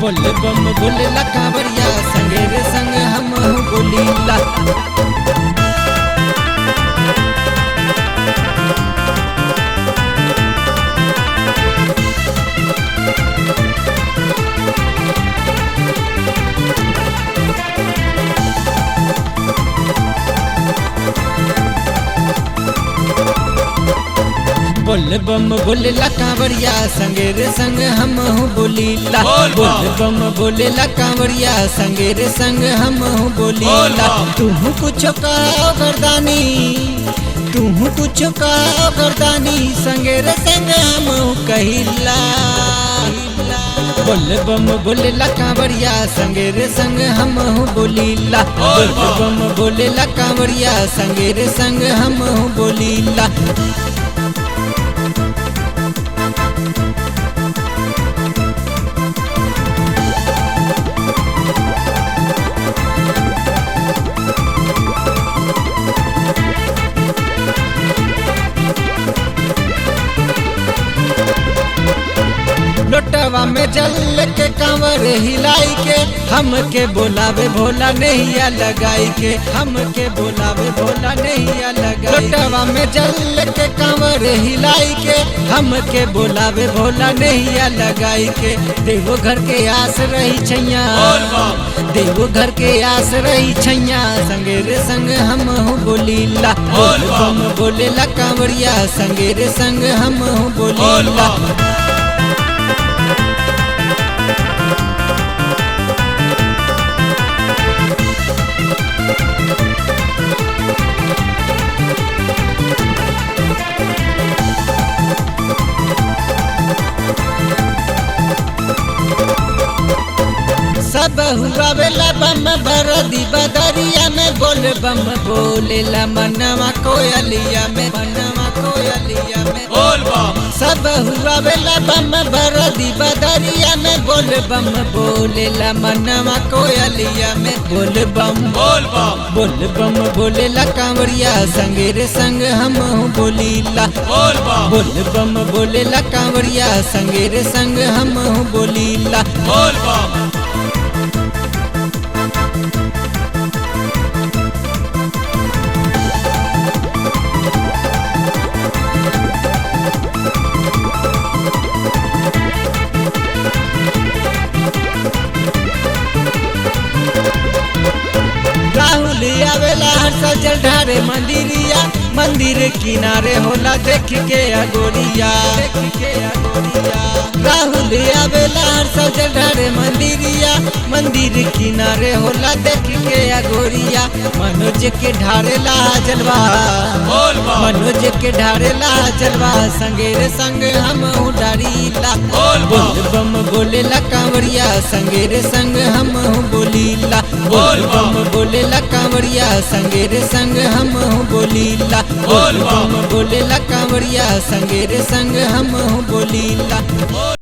बोल बम बोलेला कांवरिया संगे रे संग हम बोलीला। बोल बम बोलेला कांवरिया संगे रे संग हम बोलीला। बोल बम बोलेला कांवरिया संगे रे संग हम बोलीला। तुहू कुछ कहो गर्दानी, तुहू कुछ कहो गर्दानी संगे रे संग हम कहिला। बोल बम बोलेला कांवरिया संगे रे संग हम बोलीला। बोल बम बोलेला कांवरिया संगे रे संग हम बोलीला। लोटवा में जल के कांवर हिलाई के हमके बोलावे भोला नैया लगाई के, हमके बोलावे भोला नैया लगाई। लोटवा में जल के कांवर हिलाई के हमके बोलावे भोला नैया लगाई के। देवो घर के आस रही छैया, देवो घर के आस रही छैया संगे रे संग हम बोलीला। बोल बम बोलेला कांवरिया संगे रे संग हम बोलीला। सब हुआ बेला बम बरदी बदरिया में बोल बम बोलेला मनवा कोयलिया में, मनवा कोयलिया में बोल बम। सब हुआ बेला बम बरदी बदरिया में बोल बम बोलेला मनवा कोयलिया में बोल बम, बोल बम। बोल बम बोलेला कांवरिया संगे रे संग हम बोलीला। बोल बम बोल बम बोलेला कांवरिया संगे रे संग हम बोलीला। बोल बम। राहुल आवेला हर सजल ढारे मंदिरिया, मंदिर किनारे होला देख के अगोरिया, देख के अगोरिया। राहुल आवेला हर सजल ढारे मंदिरिया, मंदिर किनारे होला देख के अगोरिया। मनोज के ढारेला जलवा, मनोज के ढारेला जलवा संगे रे संग हम डारीला। बोल बम बोलेला कांवरिया संगे रे संग हम बोलीला। बोल बम बोलेला कांवरिया संगे रे संग हम बोलीला। बोल बम बोलेला कांवरिया संगे रे संग हम बोलीला।